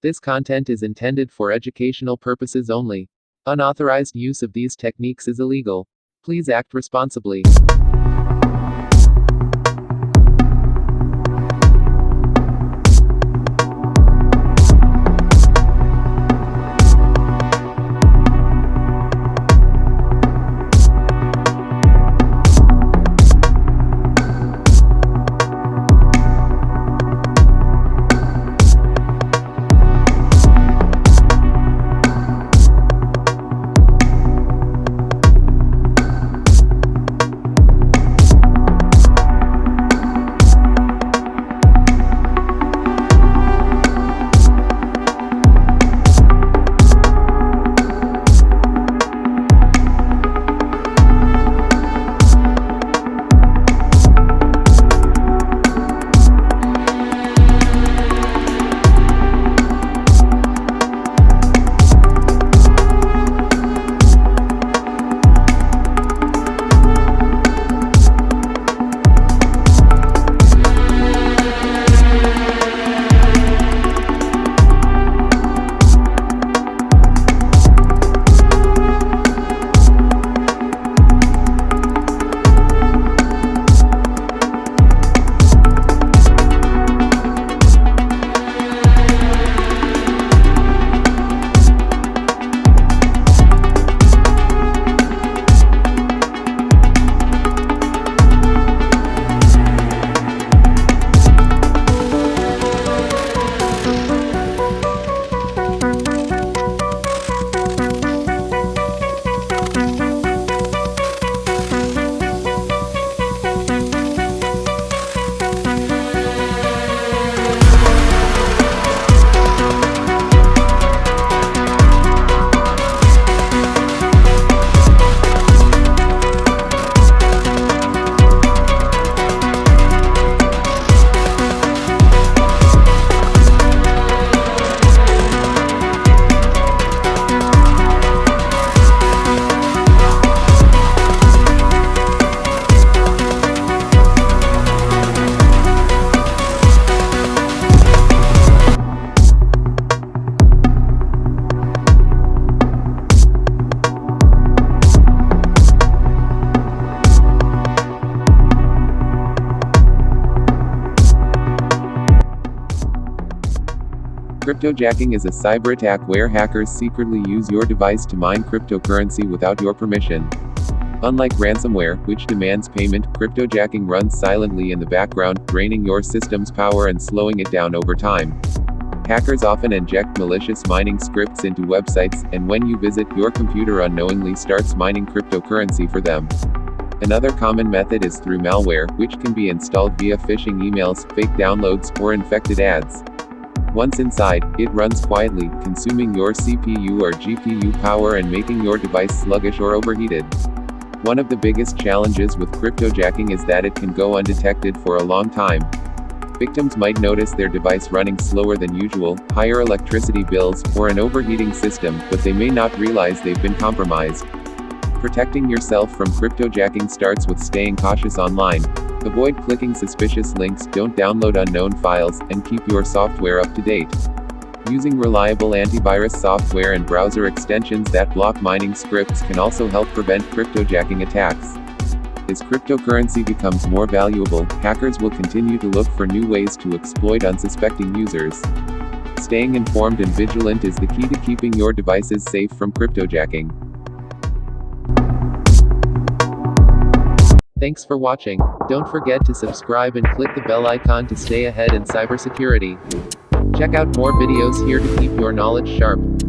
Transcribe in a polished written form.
This content is intended for educational purposes only. Unauthorized use of these techniques is illegal. Please act responsibly. Cryptojacking is a cyberattack where hackers secretly use your device to mine cryptocurrency without your permission. Unlike ransomware, which demands payment, cryptojacking runs silently in the background, draining your system's power and slowing it down over time. Hackers often inject malicious mining scripts into websites, and when you visit, your computer unknowingly starts mining cryptocurrency for them. Another common method is through malware, which can be installed via phishing emails, fake downloads, or infected ads. Once inside, it runs quietly, consuming your CPU or GPU power and making your device sluggish or overheated. One of the biggest challenges with cryptojacking is that it can go undetected for a long time. Victims might notice their device running slower than usual, higher electricity bills, or an overheating system, but they may not realize they've been compromised. Protecting yourself from cryptojacking starts with staying cautious online. Avoid clicking suspicious links, don't download unknown files, and keep your software up to date. Using reliable antivirus software and browser extensions that block mining scripts can also help prevent cryptojacking attacks. As cryptocurrency becomes more valuable, hackers will continue to look for new ways to exploit unsuspecting users. Staying informed and vigilant is the key to keeping your devices safe from cryptojacking. Thanks for watching. Don't forget to subscribe and click the bell icon to stay ahead in cybersecurity. Check out more videos here to keep your knowledge sharp.